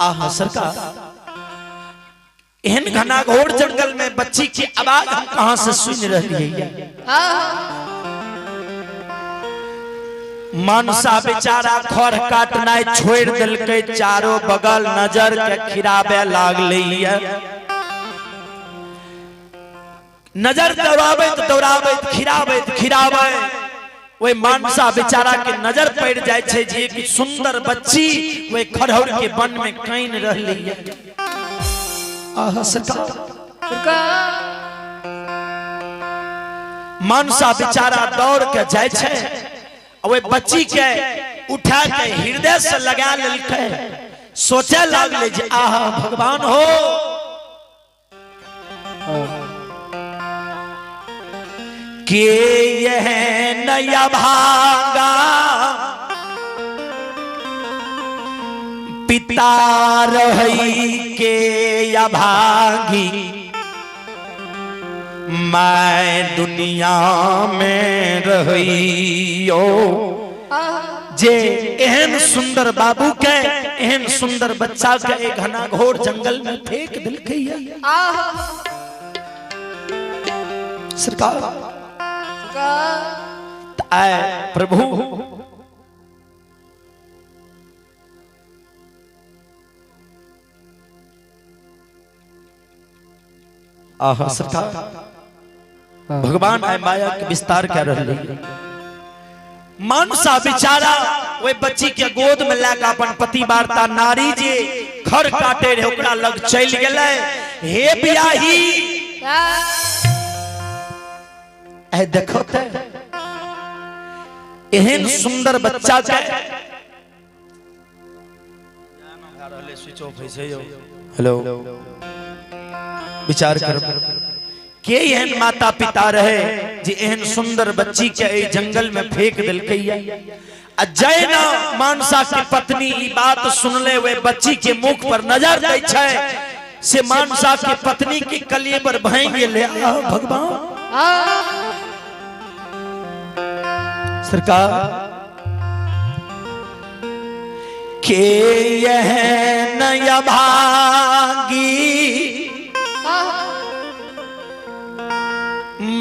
आहा सरकार, एहन घनाघोर जंगल में बच्ची की आवाज हम कहां से सुन रही है। मनसा बेचारा खर काटना छोड़ दिल के, चारों बगल नजर के खिराबे लागले है। नजर दौड़ाबे खिराबे वे मनसा बेचारा के नजर पड़ जाए छे जे कि सुंदर बच्ची वे खरहर के वन में कैन रहली है। आहा सरकार, मनसा बेचारा दौड़ के जाए छे, वे बच्ची के उठा के हृदय से लगा लेलकै, सोचे लागले जे आहा भगवान हो, के यह नया भागा पिता रही के या भागी, मैं दुनिया में रहियो। जे एहन सुंदर बाबू के, एहन सुंदर बच्चा के एक घनाघोर जंगल में फेंक दिलकै है। सरकार आए प्रभु, आहा सरकार, भगवान आए माया के विस्तार कर रहे। मनसा बेचारा वे बच्ची के गोद में लाके अपन पति वार्ता नारी जे खर काटे रहे ओकरा लग चल गेले। हे बियाही, ए देखो ते एहन सुंदर बच्चा के स्विच ऑफ है से। हेलो, विचार कर के एहन माता पिता रहे जे एहन सुंदर बच्ची के जंगल में फेंक दिलकै। जय ना मनसा की पत्नी ई बात सुनले वे बच्ची के मुख पर नजर दै छै, से मनसा की पत्नी के कलेवर भय गेले। भगवान सरकार, के यह नया भागी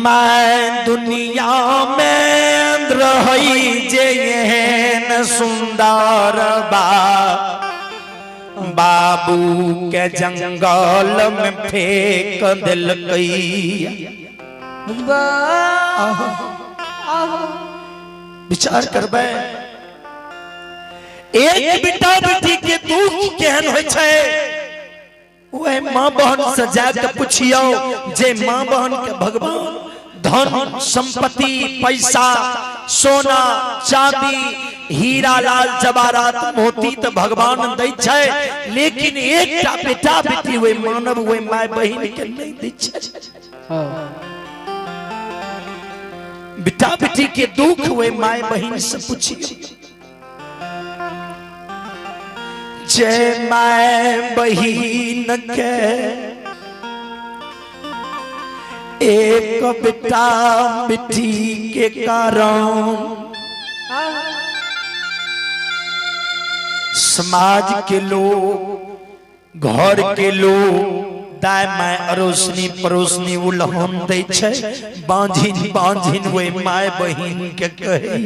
मैं दुनिया में रही, जे एहन सुंदर बाबू के जंगल में फेंक दिलकै। विचार करबे, एक बेटा बेटी के दुख केहन होय छै, वह मां बहन से जाके पूछियो। जे मां बहन के भगवान धन संपत्ति पैसा सोना चांदी हीरा लाल जवाहरात मोती तो भगवान दै छै, लेकिन एकटा बेटा बेटी वे मानव वे माय बहन के नहीं दै छै। बेटा बेटी के दुख वे माय बहन से पूछियो। जय माय बहन के एक बेटा बेटी के कारण समाज के लोग, घर के लोग दाय माय अरोसनी परोसनी उलहन दै छै। बांझिन बांझिन वे माय बहन के कहे।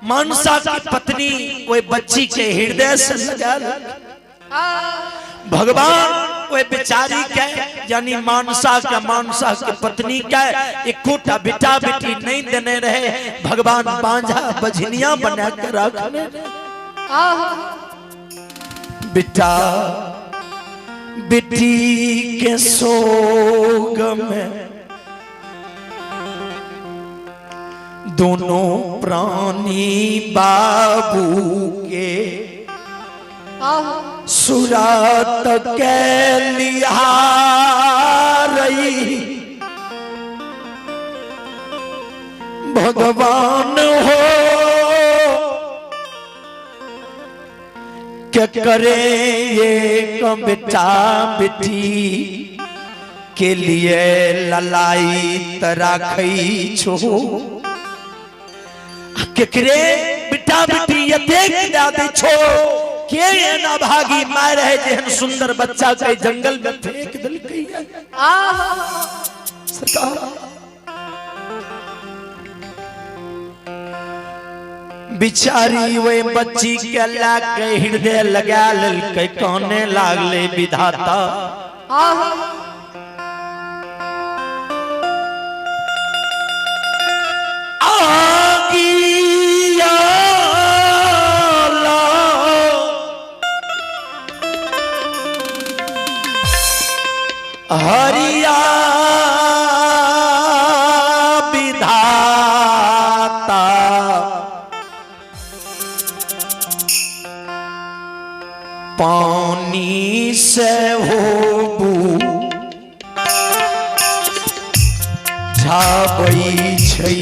मनसा की पत्नी वे बच्ची के हृदय से लगा। भगवान वे बेचारी के यानी मनसा के पत्नी के एकोटा बेटा बेटी नहीं देने रहे। भगवान बांझा बझनिया बना के रखने। बेटा बेटी के सोग में दोनों प्राणी बाबू के सुरात के लिया रही। भगवान हो क्या करे ये बेटा बेटी के लिए ललाई तराखई छो। केकरे बेटा बेटी यतेक दादी छो के ना भागी माय रहे जेहन सुंदर बच्चा के जंगल में फेंक दिलकै सरकार। बिचारी वे बच्ची के लाके हृदय लगा ललकै कहने लागले विधाता आगिया हरिया विधाता पानी से होबू झाबै छै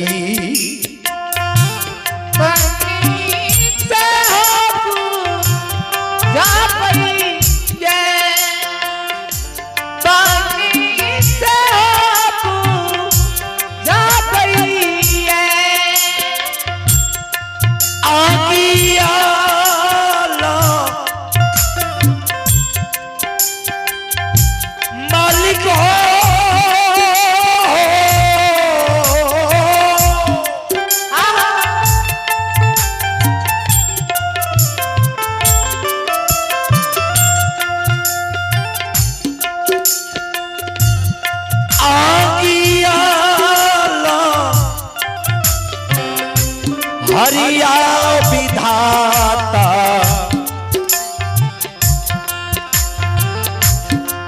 हरिया विधाता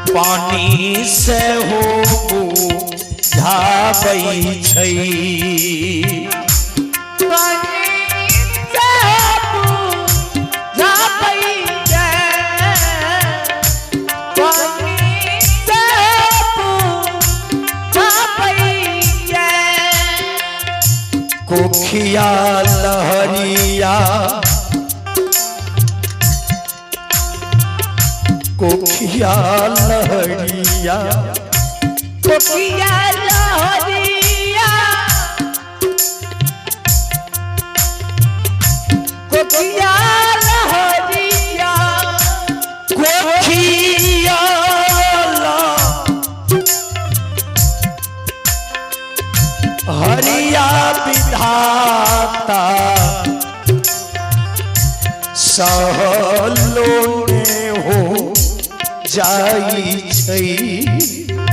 पानी से होबू झाबै छै कोखिया लहरिया कोखिया लहरिया कोखिया लहरिया कोखिया लहरिया कोखिया हरिया विधाता सहलो ने हो जाई छै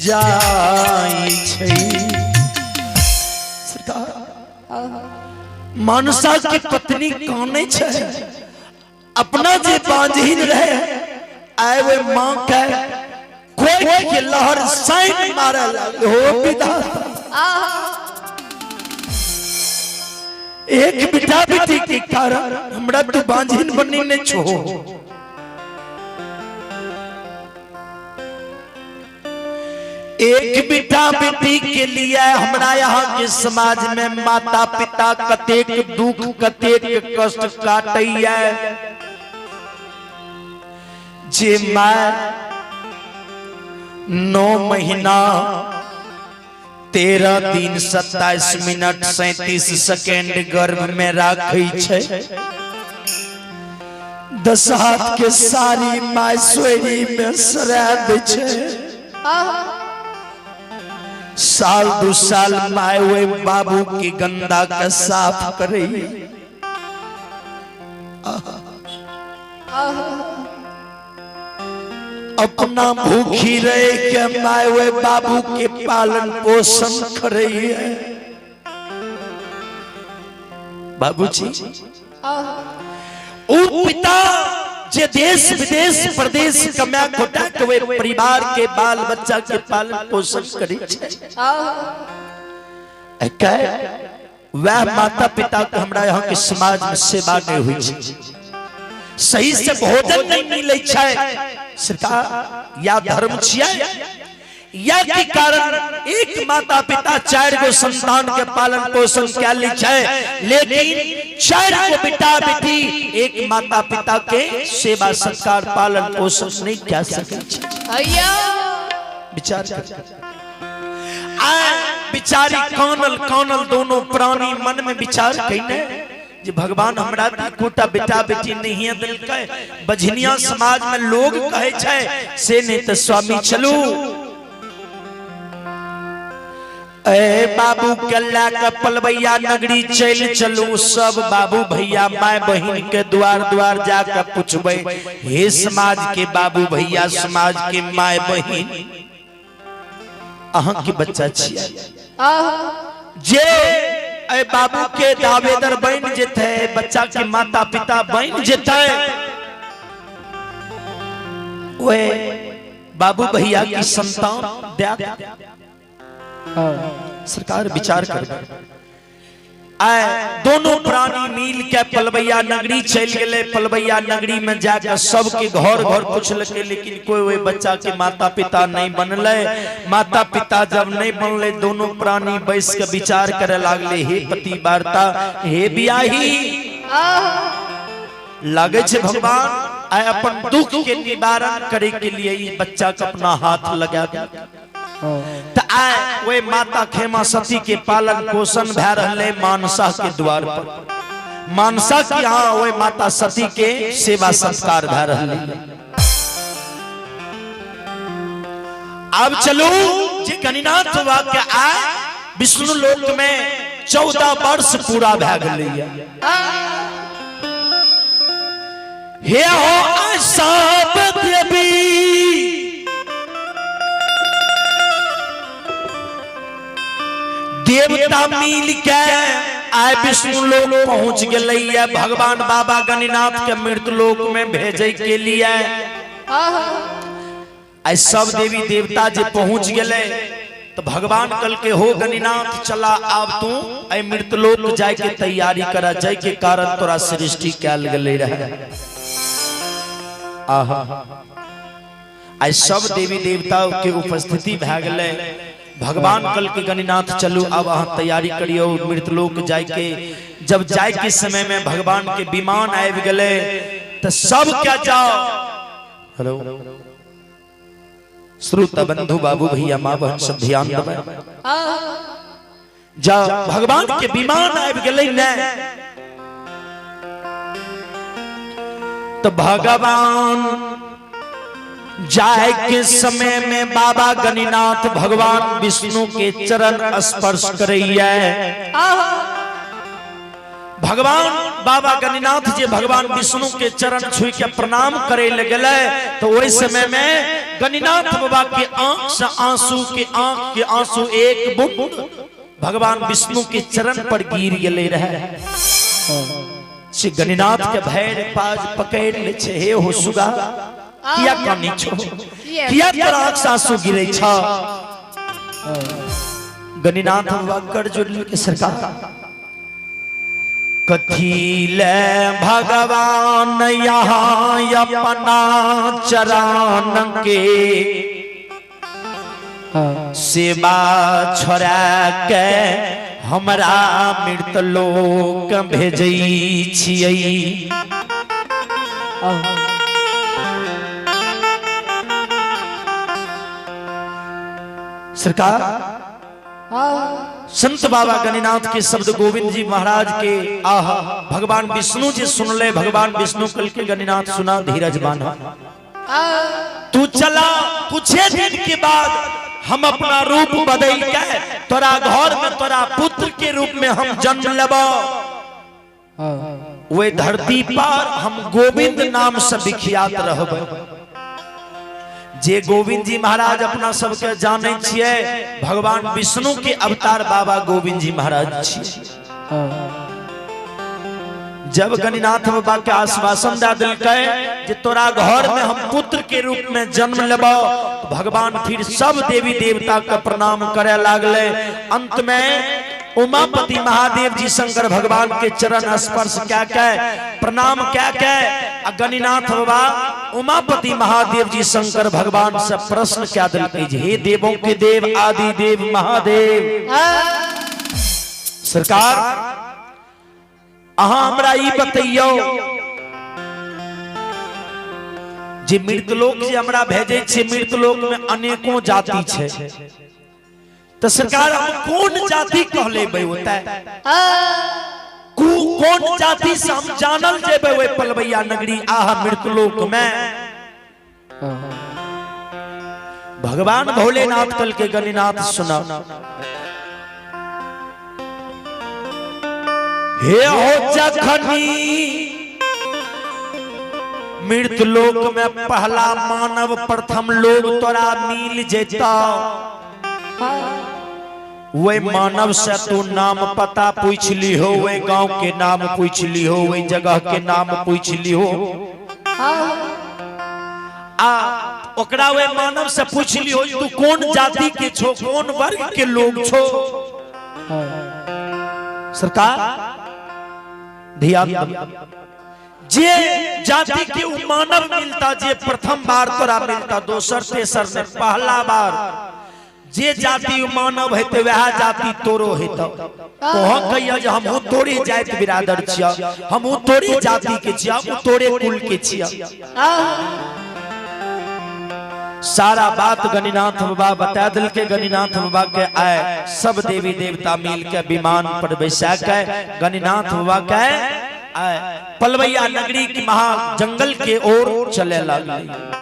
जाई छै मानसा की पत्नी काने छै अपना जे बांझिन रहे आए वे मां के कोई के लहर साइन मारे हो विधाता एक बेटा बेटी के कारण हमरा तू बांझिन बनी ने छो एक बेटा बेटी के लिए हमरा यहाँ के समाज में माता पिता कतेक दुख कतेक कष्ट काटैया जे माय 9 महीना 13 दिन 27 मिनट 37 सेकेंड गर्भ में राखै छै 10 हाथ के सारी माय सोरी में सरा दै छै साल 2 साल माय वे बाबू की गंदा का साफ करे अपना भूखी रहे के माय वे बाबू के पालन पोषण करे बाबूजी ओ पिता जे देश विदेश प्रदेश कमा खोटा के परिवार के बाल बच्चा के पालन पोषण करे छै वह माता पिता के हमरा यहाँ के समाज में सेवा नहीं हुई छै सही से भोजन नहीं मिले छै सरकार या धर्म छियै या के कारण एक माता पिता 4 गो संतान के पालन पोषण क्या ली है, लेकिन 4 गो बेटा बेटी एक माता पिता के सेवा सत्कार पालन पोषण नहीं क्या सके। विचार बिचारी कानल दोनों प्राणी मन में विचार कइने जे भगवान हमरा कोटा बेटा बेटी नहीं है दिल के बझनिया समाज में लोग कहे छै से नहीं तो स्वामी चलू ए बाबू कल्ला का पलवैया नगरी चलू सब बाबू भैया माय बहन के द्वार द्वार जाकर पूछबे, हे समाज के बाबू भैया समाज के माय बहन अहाँ के बच्चा छियै जे ए बाबू के दावेदार बन जेते बच्चा के माता पिता बन जेते वे बाबू भैया की संतान दया सरकार विचार कर दोनों प्राणी मिल के पलवैया नगरी चल गए। पलवैया नगरी में जाकर सबके घर घर पूछलके, लेकिन कोई बच्चा के माता पिता नहीं बनले। माता पिता जब नहीं बनले दोनों प्राणी बैस के विचार करे लागले, हे पति वार्ता हे बियाही लगे छे भगवान आय अपन दुख के निवारण करे के लिए इस बच्चा का अपना हाथ लगा वे माता खेमा सती के पालन पोषण भै रहले मानसा के द्वार पर। मानसा की यहाँ वे माता सती के सेवा संस्कार भै रहले। अब चलो जे गणिनाथ वाक्य आय विष्णु लोक में 14 वर्ष पूरा भै गेलै हे हो सब देवी देवता मिल के आय विष्णु लोक पहुंच गए। भगवान बाबा गणिनाथ के मृत्यु लोक में भेजे के लिए आय सब देवी देवता जे पहुंच गए तो भगवान कल के हो गणिनाथ चला अब तू आय मृत्यु लोक जाय के तैयारी करा, जाय के कारण तोरा सृष्टि कैल गले रहे। आय सब देवी देवता के उपस्थिति भै गए। भगवान कल के गणिनाथ चलू अब अहाँ तैयारी करियो मृतलोक जाय के। जब जाय के समय में भगवान के विमान आबि गए तो सब क्या जाओ हेलो श्रोता बंधु बाबू भैया माँ बहन सब ध्यान देवे। जब भगवान के विमान आबि गए न तो भगवान जाए के समय में बाबा गणिनाथ भगवान विष्णु के चरण स्पर्श करैया। भगवान बाबा गणिनाथ जे भगवान विष्णु के चरण छुई के प्रणाम करे लगे तो वही समय में गणिनाथ बाबा के आंख से आंसू एक बूंद भगवान विष्णु के चरण पर गिर गए रहे। से गणिनाथ के भैर पाज पकड़ ले छे, हे हो सुगा किया कानी छो किया तोरा आंख से आंसू गिरे छ। गणिनाथ बाबा कर जोड़ के सरकार कथी ले भगवान यहाँ अपना चरण के सेवा छोड़ा के हमरा मृत लोक भेजै छियै। सरकार संत बाबा गणिनाथ के शब्द गोविंद जी महाराज के आहा भगवान विष्णु जी सुन ले। भगवान विष्णु कल के गणिनाथ सुना धीरज बांधा तू चला कुछ दिन के बाद हम अपना रूप बदल के तोरा घर में तोरा पुत्र के रूप में हम जन्म लेबो। वे धरती पर हम गोविंद नाम से विख्यात रहबे। जे गोविंद जी महाराज अपना सबके जाने छिए भगवान विष्णु के अवतार बाबा गोविंद जी महाराज छिए। जब गणिनाथ बाबा के आश्वासन दे दिलकै जे तोरा घर में हम पुत्र के रूप में जन्म लेबो, भगवान फिर सब देवी देवता का प्रणाम करे लागले। अंत में उमापति महादेव जी शंकर भगवान के चरण स्पर्श क्या कह प्रणाम क्या कह गणिनाथ बाबा उमापति महादेव जी शंकर भगवान से प्रश्न क्या दिल के हे देवों के देव आदि देव महादेव सरकार अहाँ हमरा ई बतैयो जे मृतलोक जे हमरा भेजे छे मृतलोक में अनेकों जाति छे तो सरकार हम कौन जाति कहले बे होता है कौन जाति से हम जानल जेबे वे पलवैया नगरी आह मृतलोक में भगवान भोलेनाथ कल के गणिनाथ सुना हे हो जखनी मृतलोक में पहला मानव प्रथम लोग तोरा मिल जेता वे मानव से तू नाम पता पूछ ली हो वे गांव के नाम पूछ ली हो वे जगह के नाम पूछ ली हो ओकरा वे मानव से पूछ ली हो तू कौन जाति के छो कौन वर्ग के लोग छो सरकार ध्यान जे जाति के मानव मिलता जे प्रथम बार तोरा मिलता दोसर तेसर ने पहला बार जे जाति मानव हेते वह जाति तोरो हेतो तो हम कहिया जे हम तोरे जाति बिरादर छिया हम तोरे जाति के छिया हम तोरे कुल के छिया सारा बात गणिनाथ बाबा बता दिल के गणिनाथ बाबा के आए सब देवी देवता मिल के विमान पर बैसा के गणिनाथ बाबा के आए पलवैया नगरी की महा जंगल के ओर चले लगे।